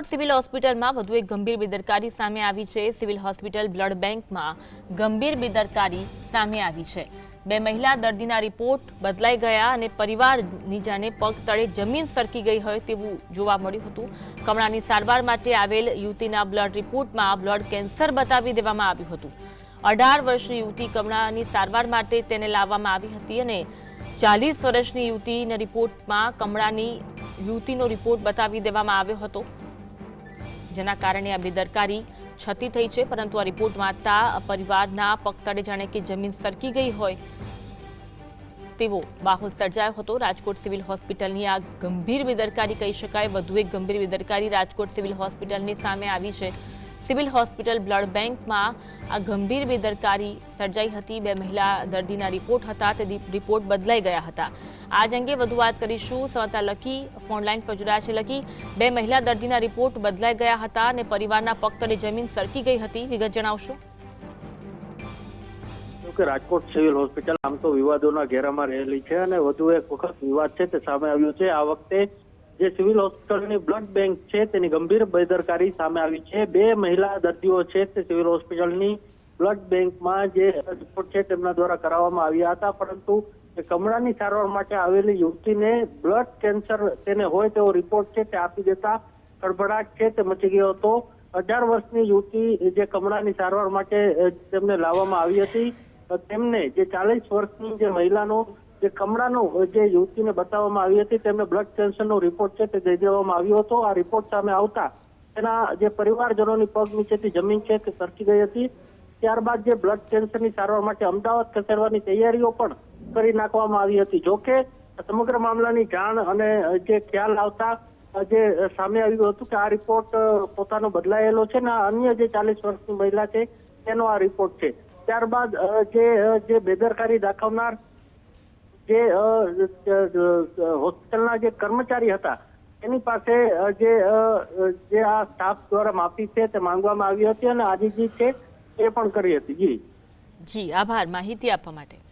Civil હોસ્પિટલમાં વધુ એક ગંભીર બેદરકારી સામે આવી છે। સિવિલ હોસ્પિટલ બ્લડ બેંકમાં ગંભીર બેદરકારી સામે આવી છે। બે મહિલા દર્દીના રિપોર્ટ બદલાઈ ગયા અને પરિવારની જાણે પગ તળે જમીન સરકી ગઈ હોય તેવું જોવા મળ્યું હતું। કમળાની સારવાર માટે આવેલ યુવતીના બ્લડ રિપોર્ટમાં બ્લડ કેન્સર બતાવી દેવામાં આવ્યું હતું। 18 વર્ષની યુવતી કમળાની સારવાર માટે તેને લાવવામાં આવી હતી અને 40 વર્ષની યુવતીના રિપોર્ટમાં કમળાની યુવતીનો રિપોર્ટ બતાવી દેવામાં આવ્યો હતો, જેના કારણે આ બેદરકારી છતી થઈ છે। પરંતુ આ રિપોર્ટ વાંચતા પરિવારના પગ તળે જાણે કે જમીન સરકી ગઈ હોય તેવો માહોલ સર્જાયો હતો। રાજકોટ સિવિલ હોસ્પિટલની આ ગંભીર બેદરકારી કહી શકાય। વધુ એક ગંભીર બેદરકારી રાજકોટ સિવિલ હોસ્પિટલની સામે આવી છે। સિવિલ હોસ્પિટલ બ્લડ બેંકમાં આ ગંભીર બેદરકારી સર્જાઈ હતી। બે મહિલા દર્દીના રિપોર્ટ હતા તે રિપોર્ટ બદલાઈ ગયા હતા। આજ અંગે વધુ વાત કરીશું। સંવાદદાતા લકી ફોનલાઈન પર જોડાયા છે। લકી, બે મહિલા દર્દીના રિપોર્ટ બદલાઈ ગયા હતા અને પરિવારના પગ તળે જમીન સરકી ગઈ હતી, વિગત જણાવશો? કે રાજકોટ સિવિલ હોસ્પિટલ આમ તો વિવાદોના ઘેરામાં રહેલી છે અને વધુ એક વખત વિવાદ છે તે સામે આવ્યો છે। આ વખતે જે સિવિલ હોસ્પિટલની બ્લડ બેંક છે તેની ગંભીર બેદરકારી સામે આવી છે। બે મહિલા દર્દીઓ છે તે સિવિલ હોસ્પિટલની બ્લડ બેંકમાં જે રિપોર્ટ છે તેમના દ્વારા કરાવવામાં આવ્યા હતા, પરંતુ કમળાની સારવાર માટે આવેલી યુવતીને બ્લડ કેન્સર તેને હોય તેવો રિપોર્ટ છે તે આપી દેતા ખળભળાટ છે તે મચી ગયો હતો। 18 વર્ષની યુવતી જે કમળાની સારવાર માટે તેમને લાવવામાં આવી હતી, તેમને જે 40 વર્ષની જે મહિલાનો જે કમળાનો જે યુવતીને બતાવવામાં આવી હતી તેમને બ્લડ કેન્સરનો રિપોર્ટ છે તે દઈ દેવામાં આવ્યો હતો। આ રિપોર્ટ સામે આવતા તેના જે પરિવારજનોની પગ નીચેથી જમીન છે તે સરકી ગઈ હતી। ત્યારબાદ જે બ્લડ કેન્સરની સારવાર માટે અમદાવાદ ખસેડવાની તૈયારીઓ પણ કરી નાખવામાં આવી હતી। જોકે સમગ્ર મામલાની જાણ અને જે ખ્યાલ આવતા જે સામે આવ્યું હતું કે આ રિપોર્ટ પોતાનો બદલાયેલો છે ને અન્ય જે 40 વર્ષની મહિલા છે તેનો આ રિપોર્ટ છે। ત્યારબાદ જે બેદરકારી દાખવનાર જે હોસ્પિટલના જે કર્મચારી હતા એની પાસે જે આ સ્ટાફ દ્વારા માફી છે તે માંગવામાં આવી હતી અને આજે જે છે એ પણ કરી હતી। જી આભાર માહિતી આપવા માટે।